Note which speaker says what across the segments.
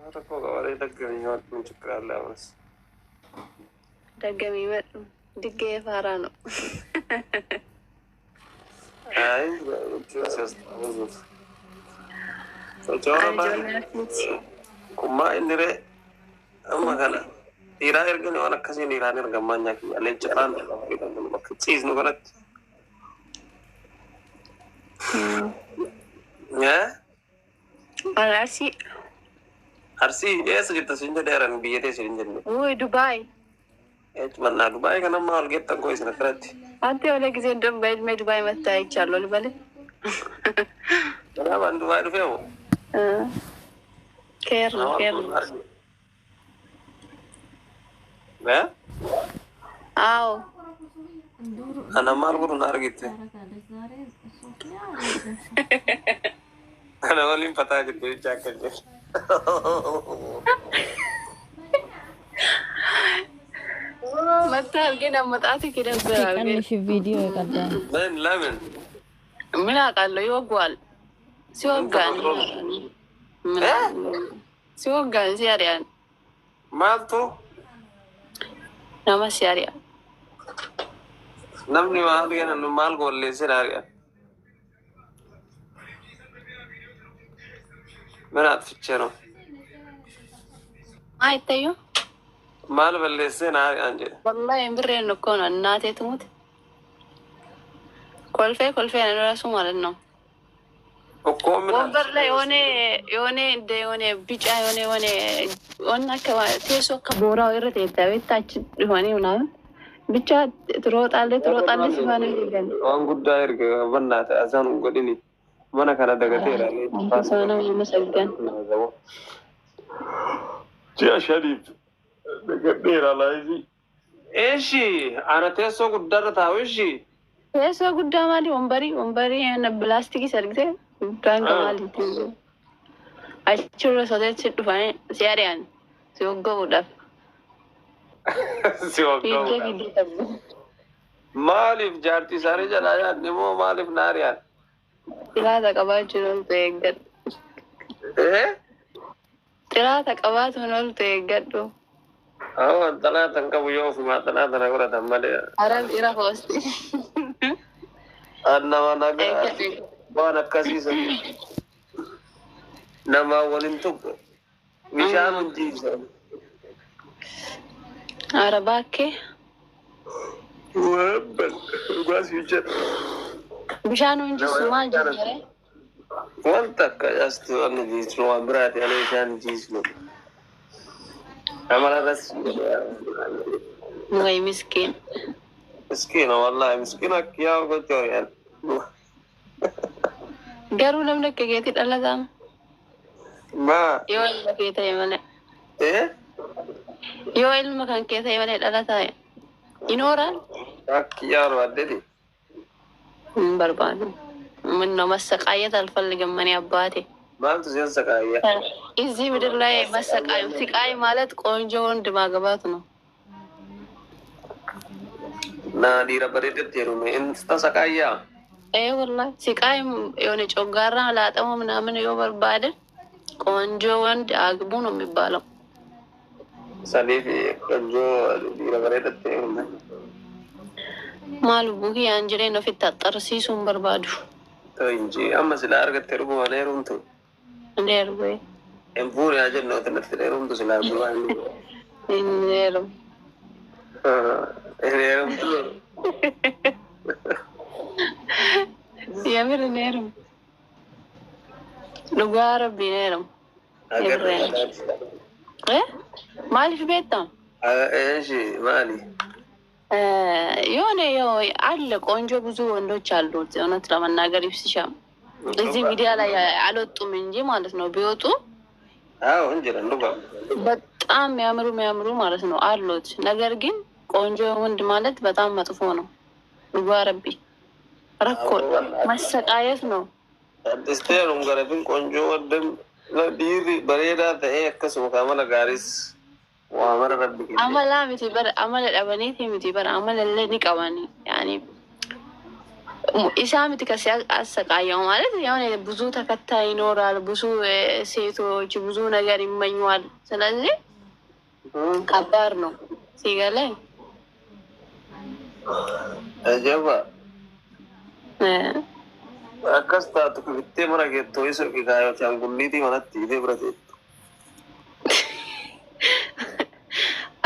Speaker 1: Rakkoo qabalee daggamii waan cikkiraallee ammas.
Speaker 2: Daggamii madhu diggee faaraa no.
Speaker 1: Ay, Jesus, Jesus. Sochoora baay'ee kummaa inni ree amma kana dhiiraa ergani waan akkasiin dhiiraan ergamaa nyaaki leencaraan bakka ciisnu kanatti.
Speaker 2: Arsii.
Speaker 1: Arsii eessa jirta siin jedhee aran biyya teessee hin jenne.
Speaker 2: Wuy Dubaay.
Speaker 1: Mannaa Dubaay kan amma walgeettan koo isin akkanatti.
Speaker 2: Anti oleh gisee ilmee Dubaay mattaa jechaan lolu malee.
Speaker 1: Kanaafaan Dubaay dhufee moo?
Speaker 2: Keerra. Awo.
Speaker 1: Ana maal godhuun argitte? Ana waliin fataa jirtu jechaa akka jiru.
Speaker 2: Mattaa argina mataati kidan biraa.
Speaker 3: Kan shi video kadda.
Speaker 1: Ben lamin.
Speaker 2: Mina qallo yoo gwal. Si waggaan. Si waggaan si ari'an.
Speaker 1: Maaltu?
Speaker 2: Nama si ari'a.
Speaker 1: Namni maal kennan maal golleessee ari'a? Manaat ficheero.
Speaker 2: Maa ittayyuu?
Speaker 1: Maal balleessee ari'an jedhe?
Speaker 2: Wallahi hin birreen nukkoon annaatee tumuti. Kolfee na dura su ማለት ነው. ወንበር ላይ የሆነ ቢጫ የሆነ አካባቢ ቴሶ ከቦራው ይረተ የታች ሆነ ምናምን ብቻ ትሮጣለች ሲባል ይገኛል።
Speaker 1: ዋን ጉዳይ እርግ በእናትህ አዛኑ ጎድኒ ማና ካና ደገቴ ይላል
Speaker 2: ሰውነው ይመስገን
Speaker 1: ጂያ ሸሪፍ ደገቴ ይላል እሺ አነ ቴሶ ጉዳይ ታው እሺ
Speaker 2: ቴሶ ጉዳይ ማለት ወንበሪ የሆነ ፕላስቲክ ሰርግቴ Ganga mali tiyo. Achiro sodet sidufane siarian. Sioggo udaf.
Speaker 1: Sioggo. Malif jarti sare jala ya nemo malif narian.
Speaker 2: Tilata kabachiro teegad. Tilata kabachiro teegado.
Speaker 1: Oh, talata kabu yo fuma talata na gora tamale.
Speaker 2: Arab ira hosti.
Speaker 1: Anna naga. Waan akkasiisan nama waliin tokko bishaan hundiisan.
Speaker 2: Arabaake.
Speaker 1: Wabbal dhugaasii jedha.
Speaker 2: Bishaan hundiisu maal jedhare?
Speaker 1: Wanta akka jaastu wanni jiisnu waan biraati ala bishaan jiisnu. Amalaras.
Speaker 2: Way miskiin.
Speaker 1: Miskiina wallahi miskiina akkiyaa gochoo yaan.
Speaker 2: Garuu namni akka keetii dhalataan. Yoo ilma kee ta'e malee. Yoo ilma kan kee ta'e malee dhalataa inooraan.
Speaker 1: Akkiyaa barbaaddeeti.
Speaker 2: Hin barbaadu. Minno massaqaayyata alfalligan mani abbaate.
Speaker 1: Maaltu seen saqaayyaa?
Speaker 2: Izii midirraa massaqaayu. Siqaayi ማለት ቆንጆ ወንድ ማግባት ነው።
Speaker 1: Naa dhiira bareedetti heerume insta saqaayyaa.
Speaker 2: والله ሲቃይ የሆነ ጮጋራ ላጠሙ ምናምን ነው በርባደ ቆንጆ ወንድ አግቡ ነው የሚባለው።
Speaker 1: ሰሌፊ ቆንጆ ዲረበረደት ነው
Speaker 2: ማሉ ቡጊ አንጀሌ ነው ፊት ተጠርሲሱን በርባዱ
Speaker 1: እንጂ አመስ ላርገት ተርቦ ወለሩንቱ
Speaker 2: እንደርቦ
Speaker 1: እንቡር ያጀን ነው ተነት ተሩንቱ ስላርቦ
Speaker 2: እንደርቦ
Speaker 1: እንደርቦ
Speaker 2: የምር ነርም ሉጋር ቢነርም ማሊፍ ቤታ
Speaker 1: እሺ ማሊ
Speaker 2: የሆነ አለ ቆንጆ ብዙ ወንዶች አሉት። እውነት ለመናገር ይፍስሻም እዚህ ሚዲያ ላይ አልወጡም እንጂ ማለት ነው። ቢወጡ
Speaker 1: አዎ እንጀራ እንደባ
Speaker 2: በጣም የሚያምሩ ማለት ነው አሉት። ነገር ግን ቆንጆ ወንድ ማለት በጣም መጥፎ ነው። ሉጋረቢ ረኮ ማሰቃየት ነው።
Speaker 1: አዲስቴሩም ገረብን ቆንጆ ወንድም ለዲሪ በሬዳ ተሄ ከሰው ካመለ ጋሪስ ወአመረ ረቢ
Speaker 2: አመላ ሚቲ በር አመለ ደበኔት ሚቲ በር አመለ ለኒ ቀባኒ ያኒ ኢሳምት ከሲያሰቃየው ማለት የሆነ ብዙ ተከታይ ይኖራል፣ ብዙ ሴቶች ብዙ ነገር ይመኘዋል። ስለዚህ ከባድ ነው ሲገለኝ
Speaker 1: አጀባ አከስታ ትኩብቴ መረጌቶ ይሶ ኪካዮች አንጉሊቲ ማለት ይብረቴ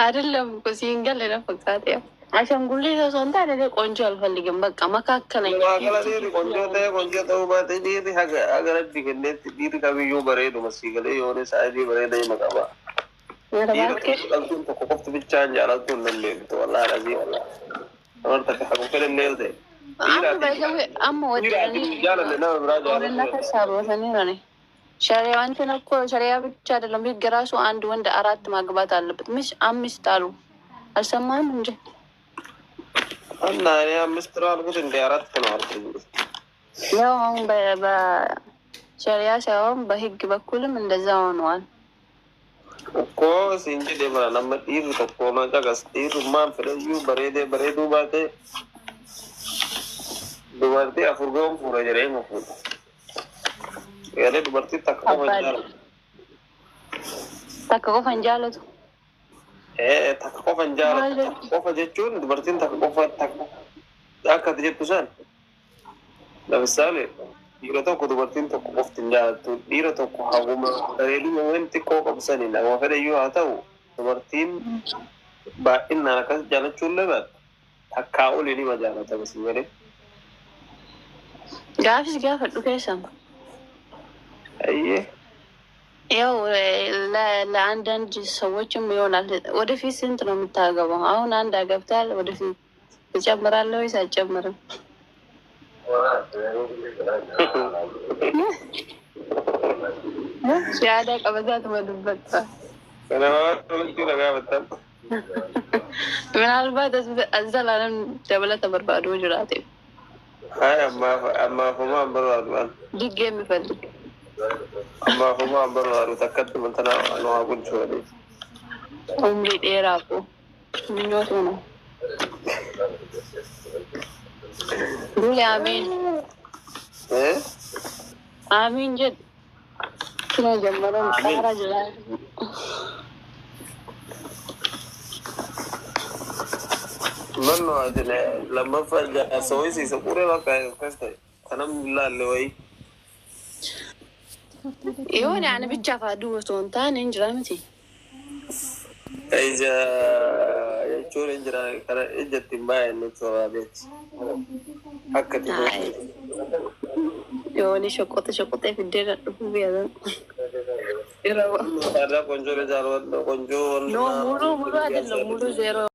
Speaker 2: አይደለም እኮ ሲንገል ለፈቃት ያ አሻንጉሊት ሰውንታ አይደለ ቆንጆ አልፈልግም። በቃ መካከለኛ
Speaker 1: ቆንጆ ተው ባቴ ዲቲ ሀገር ዲገነት ዲቲ ከብዩ በሬዱ መስይገለ የሆነ ሳይዲ በሬደ ይመጣባ ቆፍት ብቻ እንጃላቱ እንደሌት ወላ አዚ ወላ ወርተ ከሐቁ ከለሌውቴ
Speaker 2: አሞ ወደኒ ወደና ተሳቦተኒ ነው ሸሪያ እንትን እኮ ሸሪያ ብቻ አይደለም ህግ ራሱ አንድ ወንድ 4 ማግባት አለበት። ምሽ 5 አሉ አልሰማህም እንጂ
Speaker 1: እና እኔ 5 ነው አልኩት እንደ 4 ነው አልኩት።
Speaker 2: ያው አሁን በሸሪያ ሳይሆን በህግ በኩልም እንደዛ ሆኗል
Speaker 1: እኮ ሲንጂ ደብራ ለምጥይር ተቆማ ጫጋስ ይሩ ማን ፍረዩ በሬዱ ባቴ ዱባርቴ አፍርጎም ፉራ ጀሬ ነው ያለ ዱባርቴ
Speaker 2: takko fanjaalatu
Speaker 1: takko fanjaalatu qofa jechuun dubartiin takko qofa takko akka jettu san ለምሳሌ dhiira tokko dubartiin tokko qofti hin jaallattu dhiira tokko haguma bareeduma wanti xiqqoo qabsanii nama fedhayyuu haa ta'u dubartiin baay'inaan akkas jaalachuun lebaat takkaa ol nima jaalata basi malee
Speaker 2: gaafis gaafadhu keessama
Speaker 1: ayyee
Speaker 2: ያው ለአንዳንድ ሰዎችም ይሆናል። ወደፊት ስንት ነው የምታገባው? አሁን አንድ አገብታል። ወደፊት ትጨምራለህ ወይስ አትጨምርም? ሲያዳ ቀበዛት ወድበት ምናልባት አዘላለም ደበለ ተበርባዶ ጅራቴ
Speaker 1: አማ ፎማ አንበርባዷል
Speaker 2: ዲግ የሚፈልግ
Speaker 1: amma kuma ambaru takattu mantana no agun chole
Speaker 2: umri dera ko minyoto no dule amin je kino jammaron kara jala
Speaker 1: manno adile lamma fajja soisi sapure wa kai kasta tanam lalle wai
Speaker 2: يون يعني بتشافى دوتون تاني إنجرامتي
Speaker 1: إذا يشور إنجرام كذا إذا تباين نتصور بيت هكذا
Speaker 2: يوني شقطة في الدير بيا
Speaker 1: هذا كونجور جالوت كونجور
Speaker 2: no mulu هذا مulu زيرو